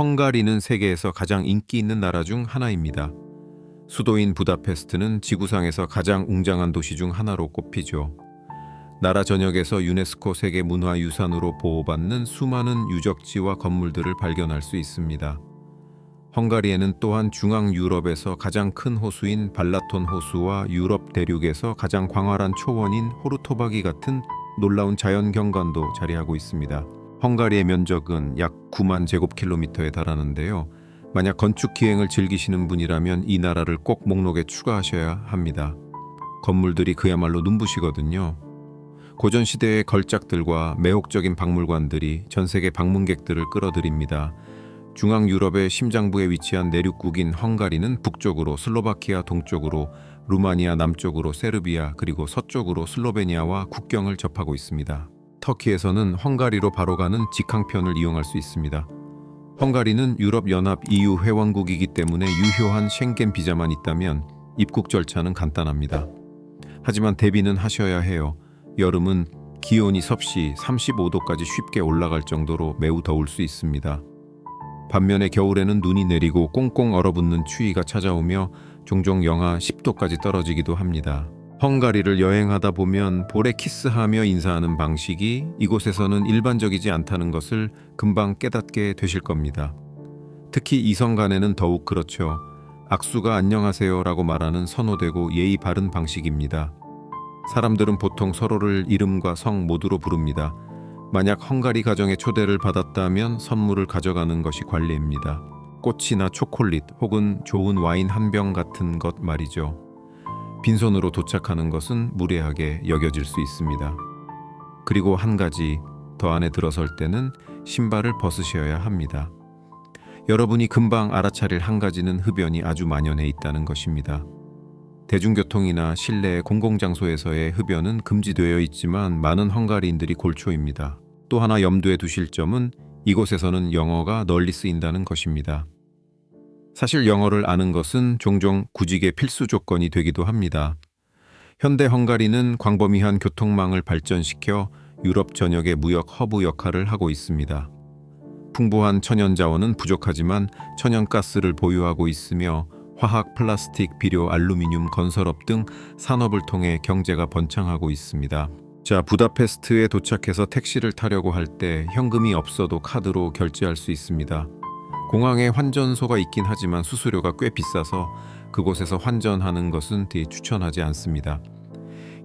헝가리는 세계에서 가장 인기 있는 나라 중 하나입니다. 수도인 부다페스트는 지구상에서 가장 웅장한 도시 중 하나로 꼽히죠. 나라 전역에서 유네스코 세계문화유산으로 보호받는 수많은 유적지와 건물들을 발견할 수 있습니다. 헝가리에는 또한 중앙 유럽에서 가장 큰 호수인 발라톤 호수와 유럽 대륙에서 가장 광활한 초원인 호르토바기 같은 놀라운 자연 경관도 자리하고 있습니다. 헝가리의 면적은 약 9만 제곱킬로미터에 달하는데요. 만약 건축 기행을 즐기시는 분이라면 이 나라를 꼭 목록에 추가하셔야 합니다. 건물들이 그야말로 눈부시거든요. 고전시대의 걸작들과 매혹적인 박물관들이 전 세계 방문객들을 끌어들입니다. 중앙 유럽의 심장부에 위치한 내륙국인 헝가리는 북쪽으로 슬로바키아 동쪽으로 루마니아 남쪽으로 세르비아 그리고 서쪽으로 슬로베니아와 국경을 접하고 있습니다. 터키에서는 헝가리로 바로 가는 직항편을 이용할 수 있습니다. 헝가리는 유럽연합 EU 회원국이기 때문에 유효한 쉥겐 비자만 있다면 입국 절차는 간단합니다. 하지만 대비는 하셔야 해요. 여름은 기온이 섭씨 35도까지 쉽게 올라갈 정도로 매우 더울 수 있습니다. 반면에 겨울에는 눈이 내리고 꽁꽁 얼어붙는 추위가 찾아오며 종종 영하 10도까지 떨어지기도 합니다. 헝가리를 여행하다 보면 볼에 키스하며 인사하는 방식이 이곳에서는 일반적이지 않다는 것을 금방 깨닫게 되실 겁니다. 특히 이성 간에는 더욱 그렇죠. 악수가 안녕하세요라고 말하는 선호되고 예의 바른 방식입니다. 사람들은 보통 서로를 이름과 성 모두로 부릅니다. 만약 헝가리 가정에 초대를 받았다면 선물을 가져가는 것이 관례입니다. 꽃이나 초콜릿 혹은 좋은 와인 한 병 같은 것 말이죠. 빈손으로 도착하는 것은 무례하게 여겨질 수 있습니다. 그리고 한 가지, 더 안에 들어설 때는 신발을 벗으셔야 합니다. 여러분이 금방 알아차릴 한 가지는 흡연이 아주 만연해 있다는 것입니다. 대중교통이나 실내 공공장소에서의 흡연은 금지되어 있지만 많은 헝가리인들이 골초입니다. 또 하나 염두에 두실 점은 이곳에서는 영어가 널리 쓰인다는 것입니다. 사실 영어를 아는 것은 종종 구직의 필수 조건이 되기도 합니다. 현대 헝가리는 광범위한 교통망을 발전시켜 유럽 전역의 무역 허브 역할을 하고 있습니다. 풍부한 천연 자원은 부족하지만 천연가스를 보유하고 있으며 화학, 플라스틱, 비료, 알루미늄, 건설업 등 산업을 통해 경제가 번창하고 있습니다. 자, 부다페스트에 도착해서 택시를 타려고 할 때 현금이 없어도 카드로 결제할 수 있습니다. 공항에 환전소가 있긴 하지만 수수료가 꽤 비싸서 그곳에서 환전하는 것은 추천하지 않습니다.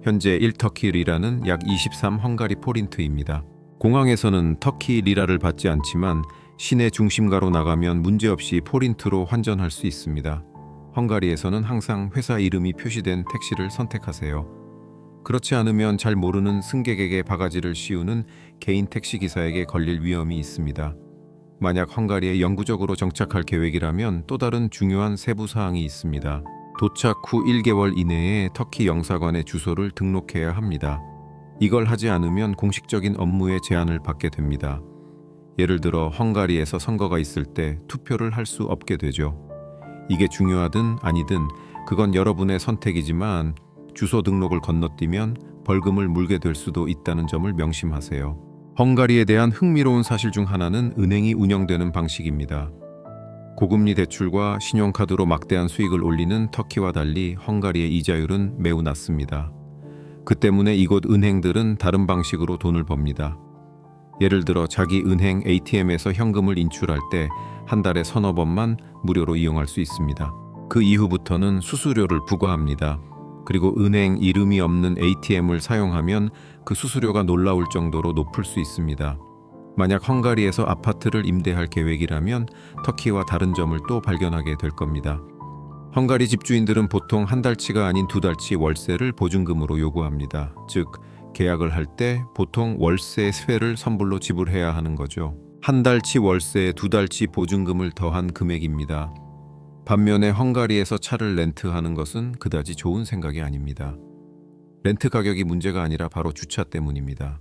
현재 1터키 리라는 약 23 헝가리 포린트입니다. 공항에서는 터키 리라를 받지 않지만 시내 중심가로 나가면 문제없이 포린트로 환전할 수 있습니다. 헝가리에서는 항상 회사 이름이 표시된 택시를 선택하세요. 그렇지 않으면 잘 모르는 승객에게 바가지를 씌우는 개인 택시 기사에게 걸릴 위험이 있습니다. 만약 헝가리에 영구적으로 정착할 계획이라면 또 다른 중요한 세부 사항이 있습니다. 도착 후 1개월 이내에 터키 영사관에 주소를 등록해야 합니다. 이걸 하지 않으면 공식적인 업무에 제한을 받게 됩니다. 예를 들어 헝가리에서 선거가 있을 때 투표를 할 수 없게 되죠. 이게 중요하든 아니든 그건 여러분의 선택이지만 주소 등록을 건너뛰면 벌금을 물게 될 수도 있다는 점을 명심하세요. 헝가리에 대한 흥미로운 사실 중 하나는 은행이 운영되는 방식입니다. 고금리 대출과 신용카드로 막대한 수익을 올리는 터키와 달리 헝가리의 이자율은 매우 낮습니다. 그 때문에 이곳 은행들은 다른 방식으로 돈을 법니다. 예를 들어 자기 은행 ATM에서 현금을 인출할 때 한 달에 서너 번만 무료로 이용할 수 있습니다. 그 이후부터는 수수료를 부과합니다. 그리고 은행 이름이 없는 ATM을 사용하면 그 수수료가 놀라울 정도로 높을 수 있습니다. 만약 헝가리에서 아파트를 임대할 계획이라면 터키와 다른 점을 또 발견하게 될 겁니다. 헝가리 집주인들은 보통 한 달치가 아닌 두 달치 월세를 보증금으로 요구합니다. 즉, 계약을 할 때 보통 월세 세를 선불로 지불해야 하는 거죠. 한 달치 월세에 두 달치 보증금을 더한 금액입니다. 반면에 헝가리에서 차를 렌트하는 것은 그다지 좋은 생각이 아닙니다. 렌트 가격이 문제가 아니라 바로 주차 때문입니다.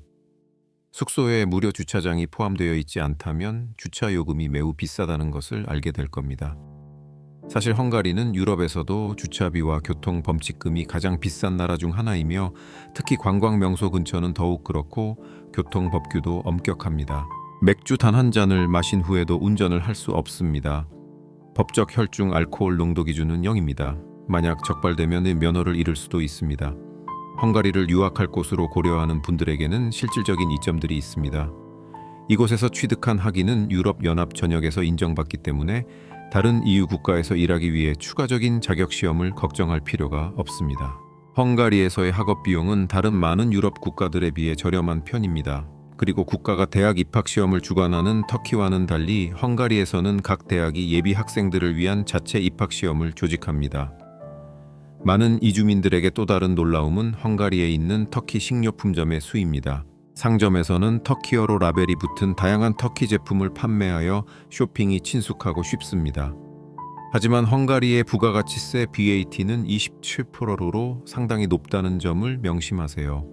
숙소에 무료 주차장이 포함되어 있지 않다면 주차 요금이 매우 비싸다는 것을 알게 될 겁니다. 사실 헝가리는 유럽에서도 주차비와 교통 범칙금이 가장 비싼 나라 중 하나이며 특히 관광 명소 근처는 더욱 그렇고 교통 법규도 엄격합니다. 맥주 단 한 잔을 마신 후에도 운전을 할 수 없습니다. 법적 혈중 알코올 농도 기준은 0입니다. 만약 적발되면 면허를 잃을 수도 있습니다. 헝가리를 유학할 곳으로 고려하는 분들에게는 실질적인 이점들이 있습니다. 이곳에서 취득한 학위는 유럽연합 전역에서 인정받기 때문에 다른 EU 국가에서 일하기 위해 추가적인 자격 시험을 걱정할 필요가 없습니다. 헝가리에서의 학업 비용은 다른 많은 유럽 국가들에 비해 저렴한 편입니다. 그리고 국가가 대학 입학 시험을 주관하는 터키와는 달리 헝가리에서는 각 대학이 예비 학생들을 위한 자체 입학 시험을 조직합니다. 많은 이주민들에게 또 다른 놀라움은 헝가리에 있는 터키 식료품점의 수입니다. 상점에서는 터키어로 라벨이 붙은 다양한 터키 제품을 판매하여 쇼핑이 친숙하고 쉽습니다. 하지만 헝가리의 부가가치세 BAT는 27%로 상당히 높다는 점을 명심하세요.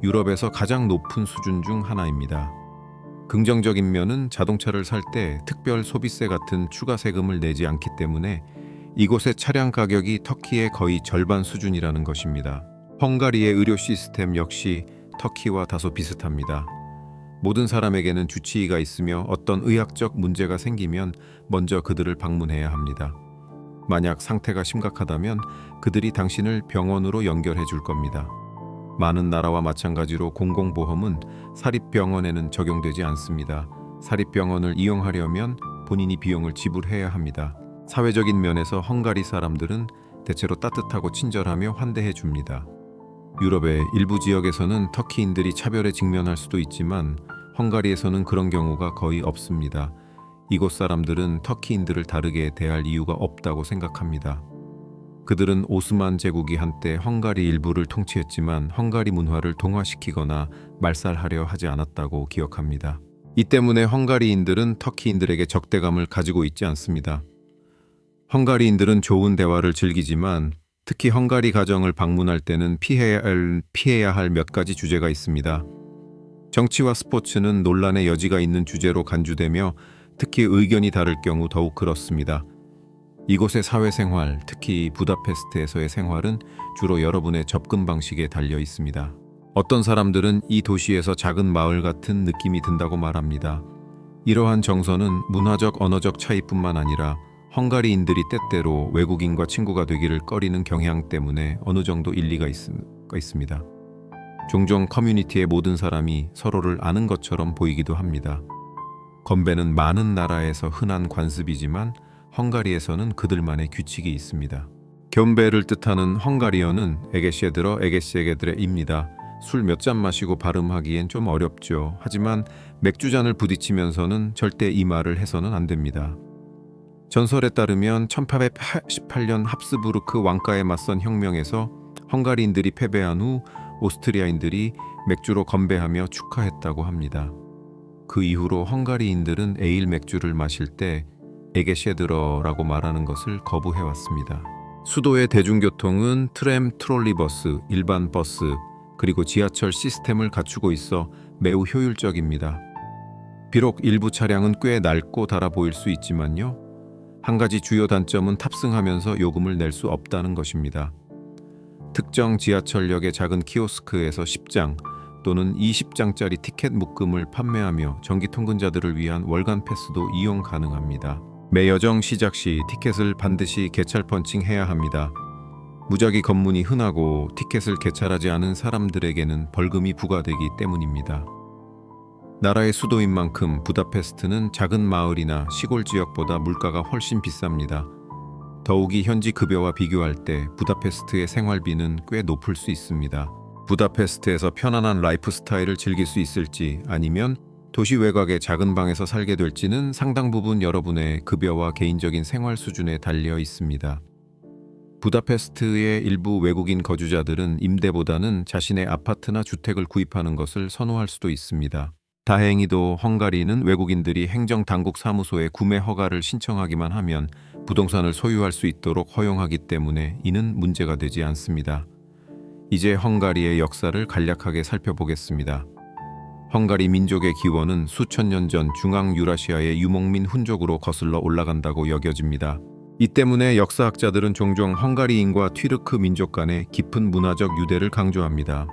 유럽에서 가장 높은 수준 중 하나입니다. 긍정적인 면은 자동차를 살 때 특별 소비세 같은 추가 세금을 내지 않기 때문에 이곳의 차량 가격이 터키의 거의 절반 수준이라는 것입니다. 헝가리의 의료 시스템 역시 터키와 다소 비슷합니다. 모든 사람에게는 주치의가 있으며 어떤 의학적 문제가 생기면 먼저 그들을 방문해야 합니다. 만약 상태가 심각하다면 그들이 당신을 병원으로 연결해 줄 겁니다. 많은 나라와 마찬가지로 공공보험은 사립병원에는 적용되지 않습니다. 사립병원을 이용하려면 본인이 비용을 지불해야 합니다. 사회적인 면에서 헝가리 사람들은 대체로 따뜻하고 친절하며 환대해 줍니다. 유럽의 일부 지역에서는 터키인들이 차별에 직면할 수도 있지만 헝가리에서는 그런 경우가 거의 없습니다. 이곳 사람들은 터키인들을 다르게 대할 이유가 없다고 생각합니다. 그들은 오스만 제국이 한때 헝가리 일부를 통치했지만 헝가리 문화를 동화시키거나 말살하려 하지 않았다고 기억합니다. 이 때문에 헝가리인들은 터키인들에게 적대감을 가지고 있지 않습니다. 헝가리인들은 좋은 대화를 즐기지만 특히 헝가리 가정을 방문할 때는 피해야 할 몇 가지 주제가 있습니다. 정치와 스포츠는 논란의 여지가 있는 주제로 간주되며 특히 의견이 다를 경우 더욱 그렇습니다. 이곳의 사회생활, 특히 부다페스트에서의 생활은 주로 여러분의 접근 방식에 달려 있습니다. 어떤 사람들은 이 도시에서 작은 마을 같은 느낌이 든다고 말합니다. 이러한 정서는 문화적, 언어적 차이뿐만 아니라 헝가리인들이 때때로 외국인과 친구가 되기를 꺼리는 경향 때문에 어느 정도 일리가 있습니다. 종종 커뮤니티의 모든 사람이 서로를 아는 것처럼 보이기도 합니다. 건배는 많은 나라에서 흔한 관습이지만 헝가리에서는 그들만의 규칙이 있습니다. 겸배를 뜻하는 헝가리어는 에게시에드레입니다. 술 몇 잔 마시고 발음하기엔 좀 어렵죠. 하지만 맥주잔을 부딪히면서는 절대 이 말을 해서는 안 됩니다. 전설에 따르면 1818년 합스부르크 왕가에 맞선 혁명에서 헝가리인들이 패배한 후 오스트리아인들이 맥주로 건배하며 축하했다고 합니다. 그 이후로 헝가리인들은 에일 맥주를 마실 때 에게셰드러라고 말하는 것을 거부해왔습니다. 수도의 대중교통은 트램, 트롤리버스, 일반 버스, 그리고 지하철 시스템을 갖추고 있어 매우 효율적입니다. 비록 일부 차량은 꽤 낡고 닳아 보일 수 있지만요. 한 가지 주요 단점은 탑승하면서 요금을 낼 수 없다는 것입니다. 특정 지하철역의 작은 키오스크에서 10장 또는 20장짜리 티켓 묶음을 판매하며 정기 통근자들을 위한 월간 패스도 이용 가능합니다. 매 여정 시작 시 티켓을 반드시 개찰 펀칭해야 합니다. 무작위 검문이 흔하고 티켓을 개찰하지 않은 사람들에게는 벌금이 부과되기 때문입니다. 나라의 수도인 만큼 부다페스트는 작은 마을이나 시골 지역보다 물가가 훨씬 비쌉니다. 더욱이 현지 급여와 비교할 때 부다페스트의 생활비는 꽤 높을 수 있습니다. 부다페스트에서 편안한 라이프 스타일을 즐길 수 있을지 아니면 도시 외곽의 작은 방에서 살게 될지는 상당 부분 여러분의 급여와 개인적인 생활 수준에 달려 있습니다. 부다페스트의 일부 외국인 거주자들은 임대보다는 자신의 아파트나 주택을 구입하는 것을 선호할 수도 있습니다. 다행히도 헝가리는 외국인들이 행정당국 사무소에 구매 허가를 신청하기만 하면 부동산을 소유할 수 있도록 허용하기 때문에 이는 문제가 되지 않습니다. 이제 헝가리의 역사를 간략하게 살펴보겠습니다. 헝가리 민족의 기원은 수천 년 전 중앙 유라시아의 유목민 훈족으로 거슬러 올라간다고 여겨집니다. 이 때문에 역사학자들은 종종 헝가리인과 튀르크 민족 간의 깊은 문화적 유대를 강조합니다.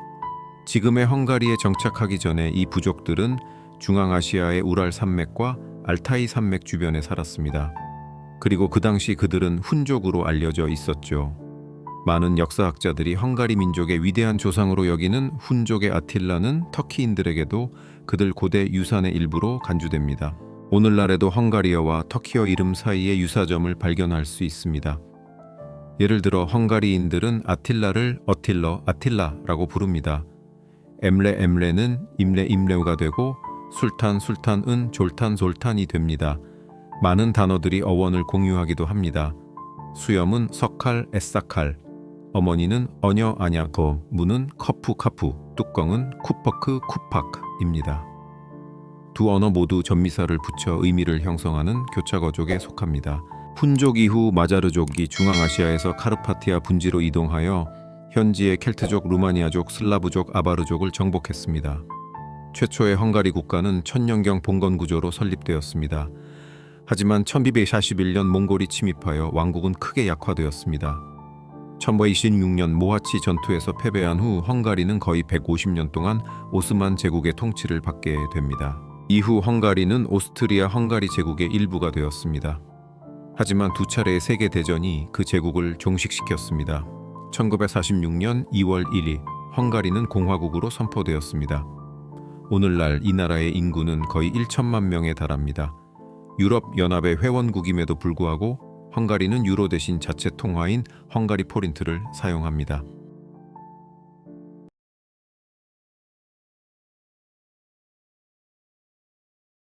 지금의 헝가리에 정착하기 전에 이 부족들은 중앙아시아의 우랄 산맥과 알타이 산맥 주변에 살았습니다. 그리고 그 당시 그들은 훈족으로 알려져 있었죠. 많은 역사학자들이 헝가리 민족의 위대한 조상으로 여기는 훈족의 아틸라는 터키인들에게도 그들 고대 유산의 일부로 간주됩니다. 오늘날에도 헝가리어와 터키어 이름 사이의 유사점을 발견할 수 있습니다. 예를 들어 헝가리인들은 아틸라를 어틸러, 아틸라라고 부릅니다. 엠레는 임레우가 되고 술탄은 졸탄이 됩니다. 많은 단어들이 어원을 공유하기도 합니다. 수염은 석칼, 에싸칼, 어머니는 어녀, 아냐거, 문은 카푸, 뚜껑은 쿠파크입니다. 두 언어 모두 전미사를 붙여 의미를 형성하는 교차거족에 속합니다. 훈족 이후 마자르족이 중앙아시아에서 카르파티아 분지로 이동하여 현지의 켈트족, 루마니아족, 슬라브족, 아바르족을 정복했습니다. 최초의 헝가리 국가는 천년경 봉건 구조로 설립되었습니다. 하지만 1241년 몽골이 침입하여 왕국은 크게 약화되었습니다. 1526년 모하치 전투에서 패배한 후 헝가리는 거의 150년 동안 오스만 제국의 통치를 받게 됩니다. 이후 헝가리는 오스트리아 헝가리 제국의 일부가 되었습니다. 하지만 두 차례의 세계대전이 그 제국을 종식시켰습니다. 1946년 2월 1일 헝가리는 공화국으로 선포되었습니다. 오늘날 이 나라의 인구는 거의 1천만 명에 달합니다. 유럽연합의 회원국임에도 불구하고 헝가리는 유로 대신 자체 통화인 헝가리 포린트를 사용합니다.